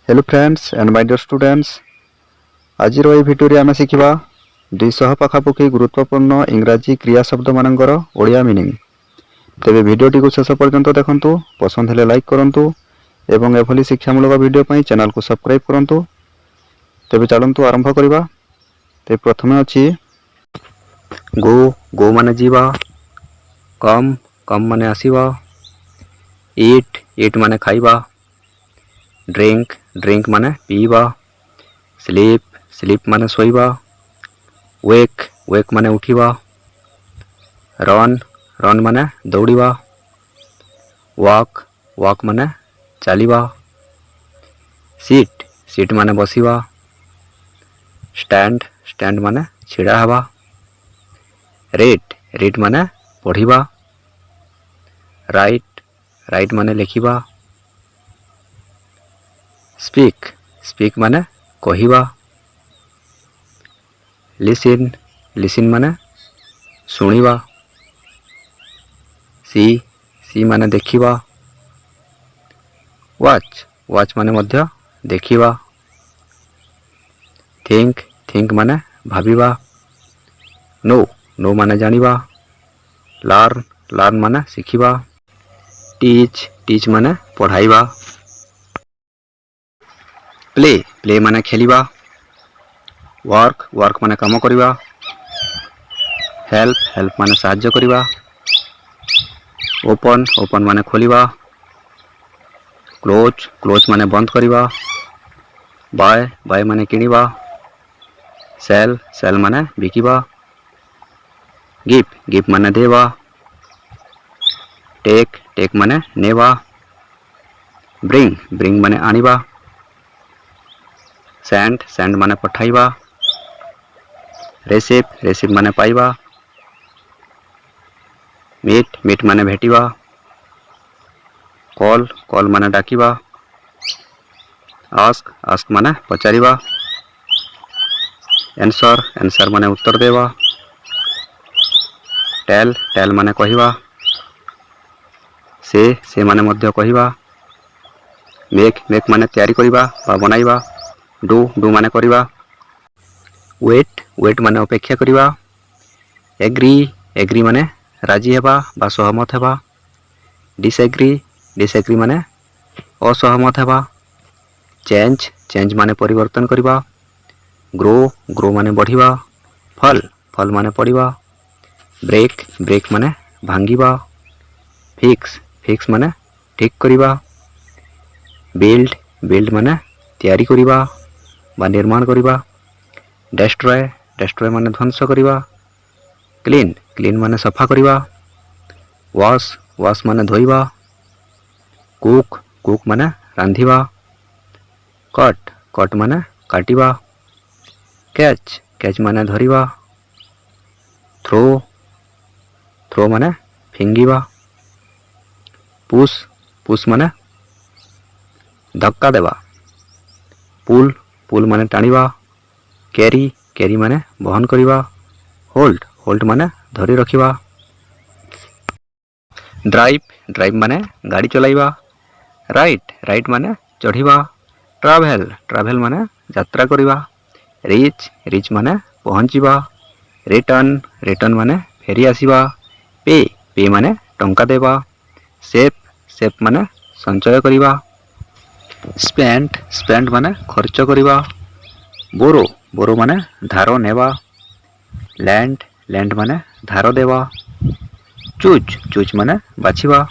Hello friends and my dear students आज video आम शिखा 200 पाखापाखि गुरुत्वपूर्ण इंग्राजी क्रिया शब्द मानकर ओडिया मीनिंग। तेरे भिडियोटी को शेष पर्यंत देखंतु, पसंद हेले लाइक करंतु एवं एभली शिक्षामूलक भिडियो पई चैनल को सब्सक्राइब करंतु। तेरे चलंतु आरंभ करिबा। ते प्रथमे अछि गो गो माने जीवा, कम कम माने आसीबा, ईट ईट माने खाइबा, ड्रिंक ड्रिंक माने पीवा, स्लीप स्लीप माने सोइबा, वेक वेक माने उठिबा, रन रन माने दौड़िबा, वॉक वॉक माने चलिबा, सीट सीट माने बसिबा, स्टैंड स्टैंड माने छिड़ा हवा, रीड रीड माने पढ़िबा, राइट राइट माने लिखिबा, स्पीक स्पीक माने कहिबा, लिसन लिसन माने सुनिबा, सी सी माने देखिबा, वॉच वॉच माने मध्य देखिबा, थिंक थिंक माने भाबिबा, नो नो माने जानिबा, लर्न लर्न माने सिखिबा, टीच टीच माने पढ़ाइबा, प्ले प्ले माने खेलिबा, वर्क वर्क माने काम करिबा, हेल्प हेल्प माने साहाय्य करिबा, ओपन ओपन माने खोलिबा, क्लोज क्लोज माने बंद करिबा, बाय बाय माने किनिबा, सेल सेल माने बिकिबा, गिफ्ट गिफ्ट माने देवा, टेक टेक माने नेवा, ब्रिंग ब्रिंग माने आनिबा, सेंड सेंड माने पठाइबा, रेसिप रेसिप माने पाइबा, मीट मीट माने भेटिबा, कॉल कॉल माने डाकिबा, आस्क आस्क माने पचारिबा, आंसर आंसर माने उत्तर देवा, टेल टेल माने कहिबा, से माने मध्य कहिबा, मेक मेक माने तैयारी करिबा बा बनाइबा, डू डू माने करिबा, वेट वेट माने अपेक्षा करिबा, एग्री एग्री माने राजी हेबा बा सहमत हेबा, डिसएग्री डिसएग्री माने असहमत हेबा, चेंज चेंज माने परिवर्तन करिबा, ग्रो ग्रो माने बढ़िबा, फल फल माने पड़िबा, ब्रेक ब्रेक माने भांगिबा, फिक्स फिक्स माने ठीक करिबा, बिल्ड बिल्ड माने तैयारी करिबा बा निर्माण करिबा, डेस्ट्रॉय डेस्ट्रॉय माने ध्वंस करिबा, क्लीन क्लीन माने सफा करिबा, वॉश वॉश माने धोइबा, कुक कुक माने रांधिबा, कट कट माने काटिबा, कैच कैच माने धरिबा, थ्रो थ्रो माने फिंगिबा, पुश पुश माने धक्का देबा, पुल पुल माने टाणिबा, कैरी कैरी माने बहन करिबा, होल्ड होल्ड माने धरी रखिबा, ड्राइव ड्राइव माने गाड़ी चलाइबा, राइट राइट माने चढ़िबा, ट्राभेल ट्राभेल माने यात्रा करिबा, रिच रिच माने पहुंचिबा, रिटर्न रिटर्न माने फेरी आसीबा, पे पे माने टंका देबा, सेव सेव माने संचय करिबा, स्पेंड स्पेंड माने खर्च करिबा, बोरो बोरो माने धार नेबा, लैंड लैंड माने धार देवा, चूज चूज माने बाछिबा,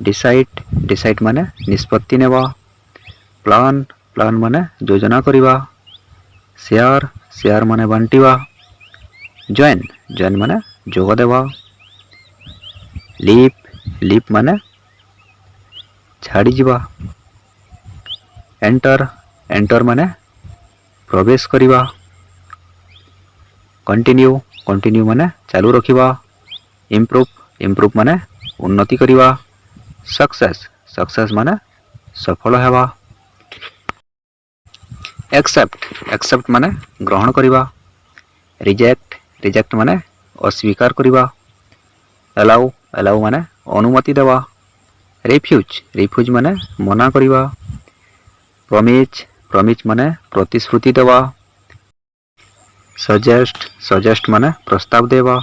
डिसाइड डिसाइड माने निष्पत्ति नेबा, प्लान प्लान माने योजना करिबा, शेयर शेयर माने बांटिबा, जॉइन जॉइन माने जोग देवा, लीप लीप माने छाड़ी जिबा, एंटर एंटर माने प्रवेश करिबा, कंटिन्यू कंटिन्यू माने चालू रखिबा, इम्प्रूव इम्प्रूव माने उन्नति करिबा, सक्सेस सक्सेस माने सफल हेबा, एक्सेप्ट एक्सेप्ट माने ग्रहण करिबा, रिजेक्ट रिजेक्ट माने अस्वीकार करिबा, अलाउ अलाउ माने अनुमति देवा, रिफ्यूज रिफ्यूज माने मना करिबा, प्रमिज माने प्रतिश्रुति देवा। सजेस्ट माने प्रस्ताव देवा।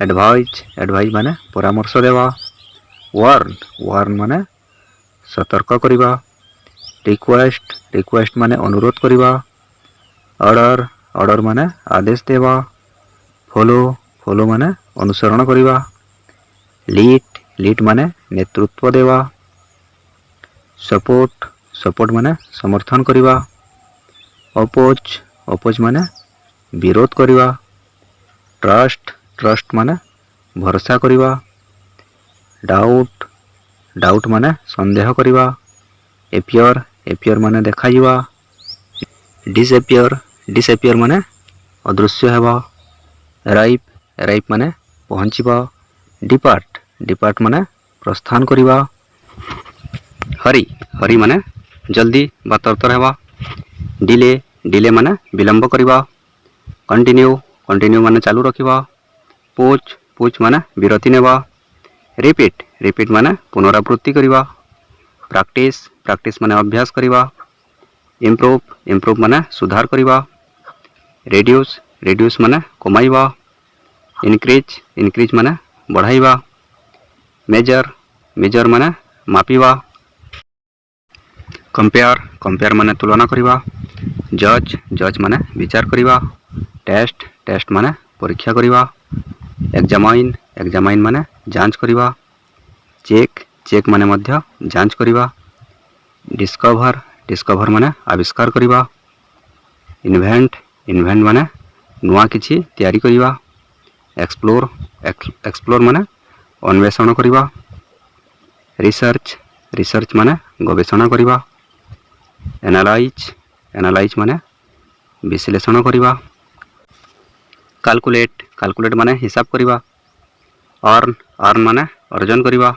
एडवाइज माने परामर्श देवा। वार्न माने सतर्क करिबा। रिक्वेस्ट माने अनुरोध करिबा। ऑर्डर माने आदेश देवा। फॉलो माने अनुसरण करिबा। लीड माने नेतृत्व देवा। सपोर्ट माने समर्थन करिबा। अपोज माने विरोध करिबा। ट्रस्ट माने भरोसा करिबा। डाउट माने संदेह करिबा। एपियर माने देखाइबा। डिसएपियर माने अदृश्य हेबा। राइप माने पहुँचिबा। डिपार्ट माने प्रस्थान करिबा। हरी माने जल्दी बा तरतर हेबा। डिले माने विलंब करिबा। कंटिन्यू माने चालू रखिबा। पुच माने विरति नेबा। रिपीट माने पुनरावृत्ति करिबा। प्रैक्टिस माने अभ्यास करिबा। इम्प्रूव माने सुधार करिबा। रिड्यूस माने कमाइबा। इंक्रीज माने बढ़ाइबा। मेजर माने मापिबा। कंपेयर माने तुलना करिबा। जज माने विचार करिबा। टेस्ट माने परीक्षा करिबा। एग्जामाइन माने जांच करिबा। चेक माने मध्य जांच करिबा। डिस्कवर माने आविष्कार करिबा। इन्वेंट माने नुआ किछि तैयारी करिबा। एक्सप्लोर माने अन्वेषण करिबा। रिसर्च माने गवेषणा करिबा। एनालाइज माने विश्लेषण करिबा। कैलकुलेट माने हिसाब करिबा। अर्न माने अर्जन करिबा।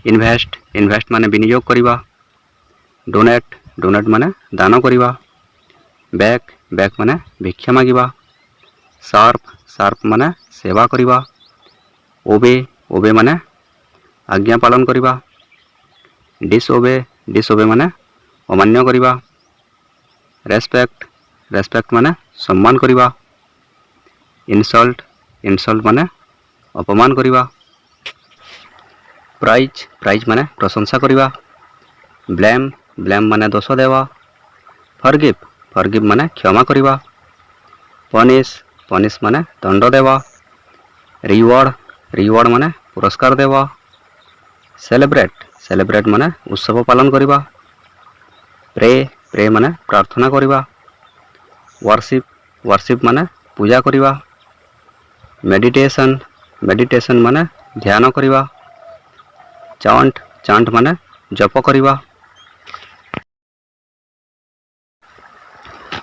इन्वेस्ट माने विनियोग करिबा। डोनेट माने दान करिबा। बैक माने भिक्षा मागिबा। शार्प माने सेवा करिबा। ओबे माने आज्ञा पालन करिबा। डिसओबे माने अमान्य करिबा। रेस्पेक्ट माने सम्मान करिबा। इनसल्ट माने अपमान करिबा। प्राइज माने प्रशंसा करिबा। ब्लेम माने दोष देवा। फॉरगिव माने क्षमा करिबा। पनिश माने दंड देवा। रिवॉर्ड माने पुरस्कार देवा। सेलिब्रेट माने उत्सव पालन करिबा। प्रे माने प्रार्थना करिबा। वर्शिप माने पूजा करिबा। मेडिटेशन माने ध्यान करिबा। चांट माने जप करिबा।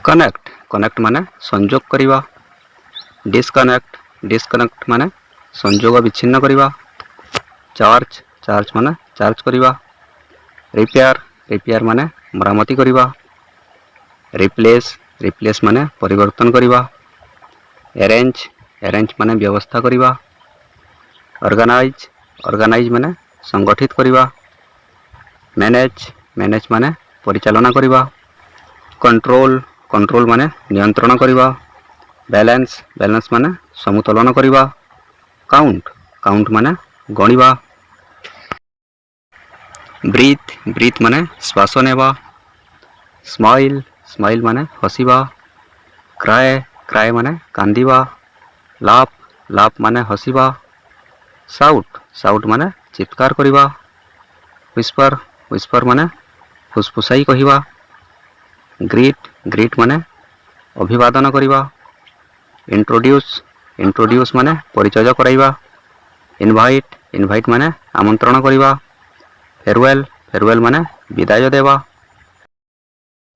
कनेक्ट माने संयोग करिबा। डिस्कनेक्ट माने संयोग विच्छिन्न करिबा। चार्ज माने चार्ज करिबा। रिपेयर माने मरामती करिबा। रिप्लेस माने परिवर्तन करिबा। अरेंज माने व्यवस्था करिबा। ऑर्गेनाइज माने संगठित करिबा। मैनेज माने परिचालना करिबा। कंट्रोल माने नियंत्रण करिबा। बैलेंस माने समतोलन करिबा। काउंट माने गणिबा। ब्रीथ माने श्वास नेबा। स्माइल माने हसिबा। क्राई माने कांदिबा। लाफ माने हसिबा। साउट माने चित्कार करिबा। व्हिस्पर माने फुसफुसाई कहिबा। ग्रीट माने अभिवादन करिबा। इंट्रोड्यूस माने परिचय कराइबा। इनवाइट माने आमंत्रण करिबा। फेयरवेल माने विदाय देवा।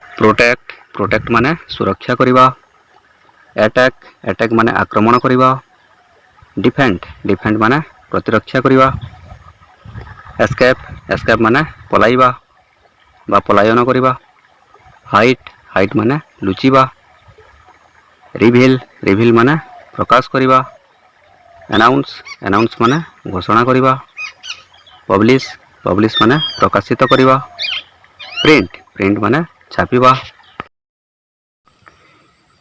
प्रोटेक्ट माने सुरक्षा करिबा। अटैक माने आक्रमण करिबा। डिफेंड माने प्रतिरक्षा करिबा। एस्केप माने पलाइबा बा पलायन करिबा। हाइट माने लुचिबा। रिभिल माने प्रकाश करिबा। एनाउंस माने घोषणा करिबा। पब्लिश माने प्रकाशित करिबा। प्रिंट प्रिंट माने छापिबा।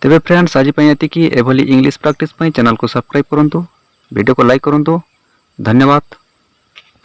तेबे फ्रेंड्स आज एतिकी एभली इंग्लिश प्रैक्टिस चैनल को सब्सक्राइब करंतु, वीडियो को लाइक करंतु। धन्यवाद।